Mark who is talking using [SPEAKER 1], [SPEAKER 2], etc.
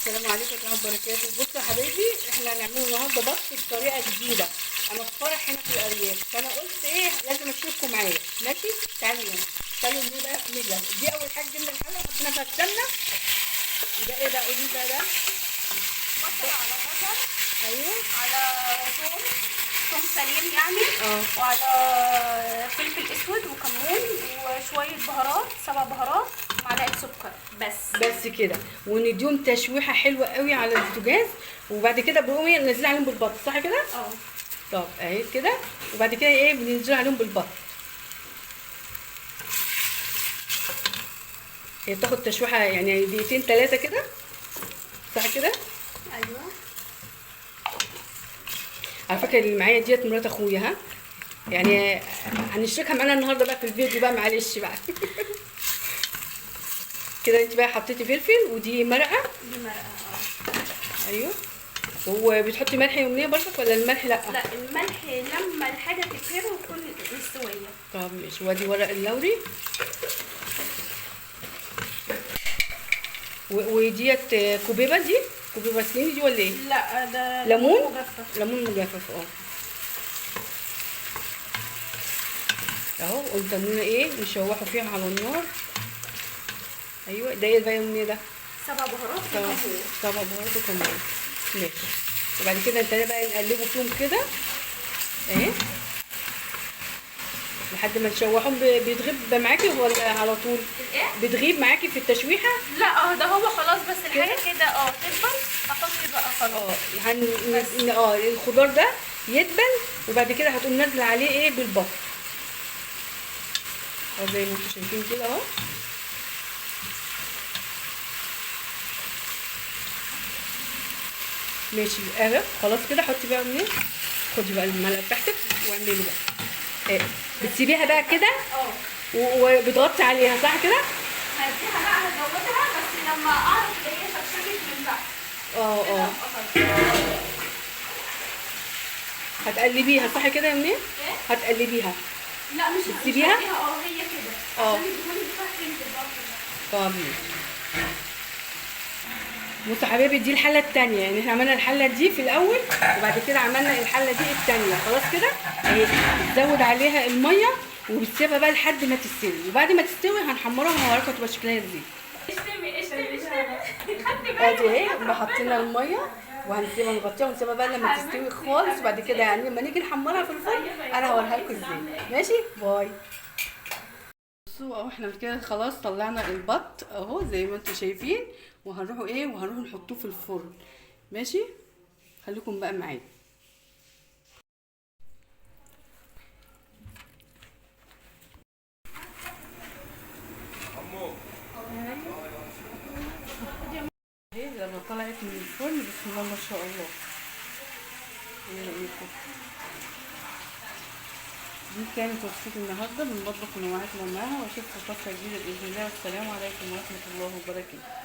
[SPEAKER 1] السلام عليكم ورحمه الله وبركاته. بصوا يا حبايبي، احنا هنعمله النهارده بط بطريقه جديده. انا في فرح هنا في الارياف، فانا قلت ايه لازم اشوفكم معايا. ماشي، تعالوا هنا. تعالوا نبدا. دي اول حاجه جبنا الحله وحطينا فيها السمنه. وده ايه ده؟ قولي لي ده.
[SPEAKER 2] بصل على بصل.
[SPEAKER 1] ايوه.
[SPEAKER 2] على ثوم سليم يعني.
[SPEAKER 1] اه.
[SPEAKER 2] وعلى فلفل اسود وكمون وشويه بهارات، 7 بهارات ومعلقه سكر
[SPEAKER 1] بس كده، ونديهم تشويحه حلوه قوي على البوتاجاز، وبعد كده بنقوم ايه ننزل عليهم بالبط، صح كده؟
[SPEAKER 2] اه.
[SPEAKER 1] طب اهي كده، وبعد كده ايه بننزل عليهم بالبط. هي بتاخد تشويحه يعني دقيقتين 3 كده، صح كده؟
[SPEAKER 2] ايوه.
[SPEAKER 1] على فكره اللي معايا ديت مرات اخويا، ها يعني هنشركها معانا النهارده بقى في الفيديو بقى، معلش بقى. كده انت بقى حطيتي فلفل ودي مرقه.
[SPEAKER 2] دي مرقه.
[SPEAKER 1] ايوه. وبتحطي ملح يوميا برضك ولا الملح لا؟
[SPEAKER 2] لا، الملح لما الحاجه تتهري وتكون مستويه.
[SPEAKER 1] طب ماشي. وادي ورق اللوري وديت كوبيبه. دي كوبيبه صيني دي ولا ايه؟
[SPEAKER 2] لا، ده
[SPEAKER 1] ليمون
[SPEAKER 2] مجفف.
[SPEAKER 1] ليمون مجفف. اهو قدامنا ايه نشوحوا فيها على النار. ايوه. ده ايه بقى يوميا ده؟
[SPEAKER 2] 7 بهارات وكمون.
[SPEAKER 1] 7 بهارات وكمون. ماشي. وبعد كده انت بقى نقلبه فيهم كده اهي لحد ما تشوحهم. بيتغيب معاكي ولا على طول؟
[SPEAKER 2] الايه؟
[SPEAKER 1] بتغيب معاكي في التشويحه؟
[SPEAKER 2] لا، ده هو خلاص، بس الحاجه كده تدبل. احط بقى خلاص.
[SPEAKER 1] الخضار ده يدبل، وبعد كده هتقوم نازله عليه ايه بالبط اهو زي ما انتم شايفين كده اهو. ماشي اهو خلاص كده. حطي بقى منين، خدي بقى المعلقه بتاعتك واعملي بقى بتسيبيها بقى كده وبتغطي عليها، صح كده؟
[SPEAKER 2] هديها بقى، هزودها بس لما اعرف ان هي شكشكت من تحت.
[SPEAKER 1] هتقلبيها صح كده يا منين؟
[SPEAKER 2] ايه؟
[SPEAKER 1] هتقلبيها.
[SPEAKER 2] لا، مش
[SPEAKER 1] بتسيبيها؟
[SPEAKER 2] هي كده عشان الدهون بتاعتها تنزل برضه.
[SPEAKER 1] طب بصوا يا حبايبي، دي الحله الثانيه. يعني احنا عملنا الحله دي في الاول، وبعد كده عملنا الحله دي الثانيه. خلاص كده اهي. بتزود عليها الميه وبتسيبها بقى لحد ما تستوي، وبعد ما تستوي هنحمرها وهوريكم تبقى شكلها ازاي.
[SPEAKER 2] اشتمي خدت بالك.
[SPEAKER 1] ادي اهي حطينا الميه وهنسيبها نغطيها ونسيبها بقى لما تستوي خالص، وبعد كده يعني لما نيجي نحمرها في الفرن انا هوريها لكم ازاي. ماشي، باي. بصوا اهو احنا كده خلاص طلعنا البط اهو زي ما انتم شايفين، وهنروح نحطوه في الفرن. ماشي، خليكم بقى معايا. اهي لما طلعت من الفرن بسم الله ما شاء الله. ايه رايكم؟ دي كانت وصفة النهارده من مطبخ ونوعات ماماها، واشوفكم فترة جديدة بإذن الله، والسلام عليكم ورحمة الله وبركاته.